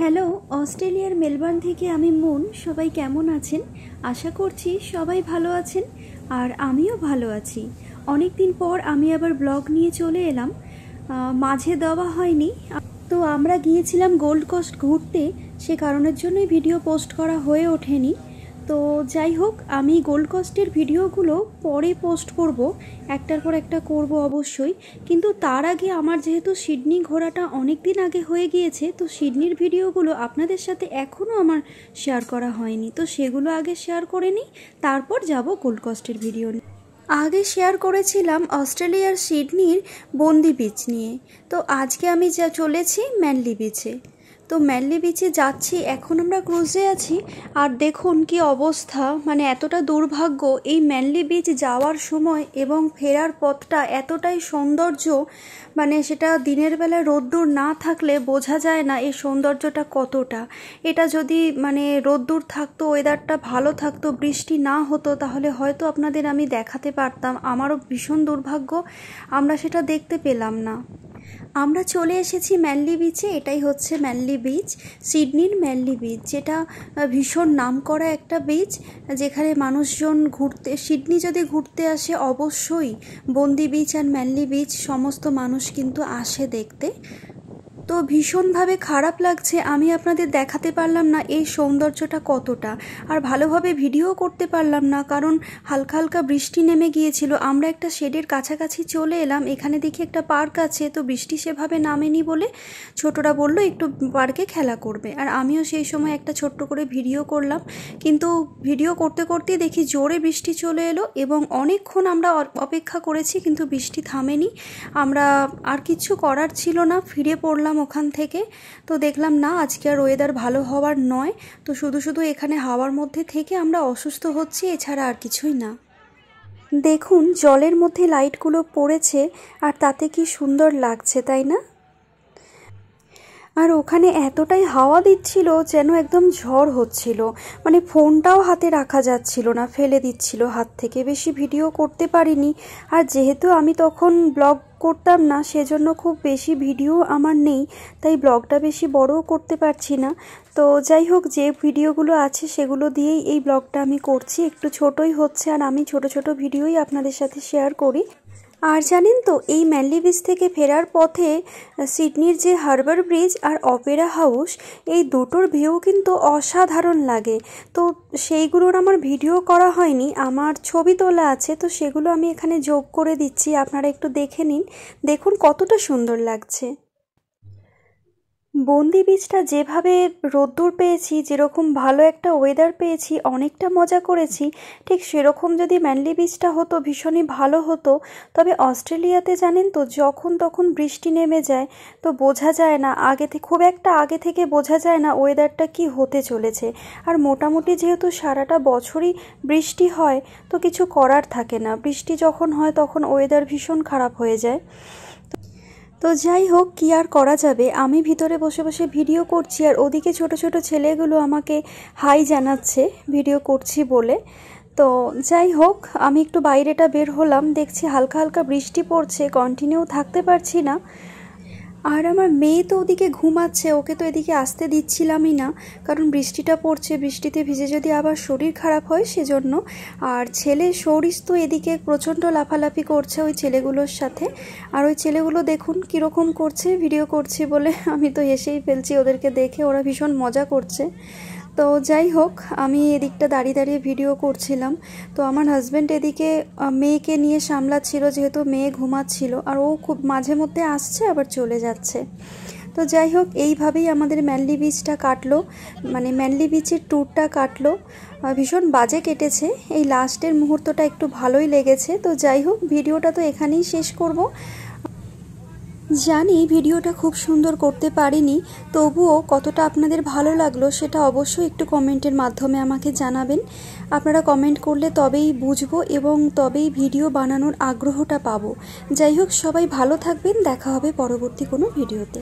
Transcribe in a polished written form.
Hello, অস্ট্রেলিয়ার Melbourne থেকে আমি মুন। সবাই কেমন আছেন? আশা করছি সবাই ভালো আছেন, আর আমিও ভালো আছি। অনেক দিন পর আমি আবার ব্লগ নিয়ে চলে এলাম। মাঝে দেওয়া হয়নি, তো আমরা গিয়েছিলাম গোল্ড কোস্ট ঘুরতে, সে কারণের জন্যই ভিডিও পোস্ট করা হয়ে ওঠেনি। তো যাই হোক, আমি গোল্ড কোস্টের ভিডিওগুলো পরে পোস্ট করব, একটার পর একটা করব অবশ্যই। কিন্তু তার আগে আমার যেহেতু সিডনি ঘোরাটা অনেক দিন আগে হয়ে গিয়েছে, তো সিডনির ভিডিওগুলো আপনাদের সাথে এখনও আমার শেয়ার করা হয়নি, তো সেগুলো আগে শেয়ার করে নিই, তারপর যাব গোল্ড কোস্টের ভিডিও। আগে শেয়ার করেছিলাম অস্ট্রেলিয়ার সিডনির বন্দি বিচ নিয়ে, তো আজকে আমি যা চলেছি ম্যানলি বিচে। তো ম্যানলি বিচে যাচ্ছি, এখন আমরা ক্রুজে আছি। আর দেখুন কি অবস্থা, মানে এতটা দুর্ভাগ্য, এই ম্যানলি বিচ যাওয়ার সময় এবং ফেরার পথটা এতটাই সৌন্দর্য, মানে সেটা দিনের বেলা রোদ্দুর না থাকলে বোঝা যায় না এই সৌন্দর্যটা কতটা। এটা যদি মানে রোদ্দুর থাকতো, ওয়েদারটা ভালো থাকতো, বৃষ্টি না হতো, তাহলে হয়তো আপনাদের আমি দেখাতে পারতাম। আমারও ভীষণ দুর্ভাগ্য, আমরা সেটা দেখতে পেলাম না। আমরা চলে এসেছি ম্যানলি বিচে। এটাই হচ্ছে ম্যানলি বিচ, সিডনির ম্যানলি বিচ, যেটা ভীষণ নামকরা একটা বিচ, যেখানে মানুষজন ঘুরতে, সিডনি যদি ঘুরতে আসে অবশ্যই বন্দি বিচ আর ম্যানলি বিচ সমস্ত মানুষ কিন্তু আসে দেখতে। তো ভীষণভাবে খারাপ লাগছে, আমি আপনাদের দেখাতে পারলাম না এই সৌন্দর্যটা কতটা, আর ভালোভাবে ভিডিও করতে পারলাম না, কারণ হালকা হালকা বৃষ্টি নেমে গিয়েছিল। আমরা একটা শেডের কাছাকাছি চলে এলাম, এখানে দেখি একটা পার্ক আছে, তো বৃষ্টি সেভাবে নামেনি বলে ছোটরা বলল একটু পার্কে খেলা করবে, আর আমিও সেই সময় একটা ছোট্ট করে ভিডিও করলাম। কিন্তু ভিডিও করতে করতেই দেখি জোরে বৃষ্টি চলে এলো, এবং অনেকক্ষণ আমরা অপেক্ষা করেছি, কিন্তু বৃষ্টি থামেনি। আমরা আর কিছু করার ছিল না, ফিরে পড়লাম ওখান থেকে। তো দেখলাম না, আজকে আর ওয়েদার ভালো হওয়ার নয়, তো শুধু শুধু এখানে হাওয়ার মধ্যে থেকে আমরা অসুস্থ হচ্ছি, এছাড়া আর কিছুই না। দেখুন জলের মধ্যে লাইটগুলো পড়েছে, আর তাতে কি সুন্দর লাগছে, তাই না? আর ওখানে এতটাই হাওয়া দিচ্ছিল যেন একদম ঝড় হচ্ছিল, মানে ফোনটাও হাতে রাখা যাচ্ছিল না, ফেলে দিচ্ছিল হাত থেকে। বেশি ভিডিও করতে পারিনি, আর যেহেতু আমি তখন ব্লগ করতাম না, সেজন্য খুব বেশি ভিডিও আমার নেই, তাই ব্লগটা বেশি বড়ও করতে পারছি না। তো যাই হোক, যে ভিডিওগুলো আছে সেগুলো দিয়েই এই ব্লগটা আমি করছি, একটু ছোটই হচ্ছে, আর আমি ছোট ছোট ভিডিওই আপনাদের সাথে শেয়ার করি। আর জানেন তো, এই ম্যানলি বিচ থেকে ফেরার পথে সিডনির যে হারবার ব্রিজ আর অপেরা হাউস, এই দুটোর ভিউ কিন্তু অসাধারণ লাগে। তো সেইগুলোর আমার ভিডিও করা হয়নি, আমার ছবি তোলা আছে, তো সেগুলো আমি এখানে যোগ করে দিচ্ছি, আপনারা একটু দেখে নিন। দেখুন কতটা সুন্দর লাগছে। বন্দি বিচটা যেভাবে রোদ্দুর পেয়েছি, যেরকম ভালো একটা ওয়েদার পেয়েছি, অনেকটা মজা করেছি, ঠিক সেরকম যদি ম্যানলি বিচটা হতো ভীষণই ভালো হতো। তবে অস্ট্রেলিয়াতে জানেন তো, যখন তখন বৃষ্টি নেমে যায়, তো বোঝা যায় না খুব একটা আগে থেকে বোঝা যায় না ওয়েদারটা কি হতে চলেছে। আর মোটামুটি যেহেতু সারাটা বছরই বৃষ্টি হয়, তো কিছু করার থাকে না, বৃষ্টি যখন হয় তখন ওয়েদার ভীষণ খারাপ হয়ে যায়। তো যাই হোক, কি আর করা যাবে, আমি ভিতরে বসে বসে ভিডিও করছি, আর ওদিকে ছোট ছোট ছেলেগুলো আমাকে হাই জানাচ্ছে ভিডিও করছি বলে। তো যাই হোক, আমি একটু বাইরেটা বের হলাম, দেখছি হালকা হালকা বৃষ্টি পড়ছে, কন্টিনিউ থাকতে পারছি না। আর আমার মেয়ে তো ওদিকে ঘুমাচ্ছে, ওকে তো এদিকে আসতে দিচ্ছিলামই না, কারণ বৃষ্টিটা পড়ছে, বৃষ্টিতে ভিজে যদি আবার শরীর খারাপ হয় সেজন্য। আর ছেলে সৌরিস তো এদিকে প্রচণ্ড লাফালাফি করছে ওই ছেলেগুলোর সাথে, আর ওই ছেলেগুলো দেখুন কীরকম করছে, ভিডিও করছি বলে আমি তো হেসেই ফেলছি ওদেরকে দেখে, ওরা ভীষণ মজা করছে। তো যাই হোক, আমি এদিকটা দাঁড়িয়ে দাঁড়িয়ে ভিডিও করছিলাম, তো আমার হাজব্যান্ড এদিকে মেয়েকে নিয়ে সামলাচ্ছিল, যেহেতু মেয়ে ঘুমাচ্ছিল, আর ও খুব মাঝে মধ্যে আসছে আবার চলে যাচ্ছে। তো যাই হোক, এইভাবেই আমাদের ম্যানলি বিচটা কাটলো, মানে ম্যানলি বিচের ট্যুরটা কাটলো। ভীষণ বাজে কেটেছে, এই লাস্টের মুহূর্তটা একটু ভালোই লেগেছে। তো যাই হোক, ভিডিওটা তো এখানেই শেষ করব। জানি ভিডিওটা খুব সুন্দর করতে পারিনি, তবুও কতটা আপনাদের ভালো লাগলো সেটা অবশ্যই একটু কমেন্টের মাধ্যমে আমাকে জানাবেন। আপনারা কমেন্ট করলে তবেই বুঝবো এবং তবেই ভিডিও বানানোর আগ্রহটা পাবো। যাই হোক, সবাই ভালো থাকবেন, দেখা হবে পরবর্তী কোনো ভিডিওতে।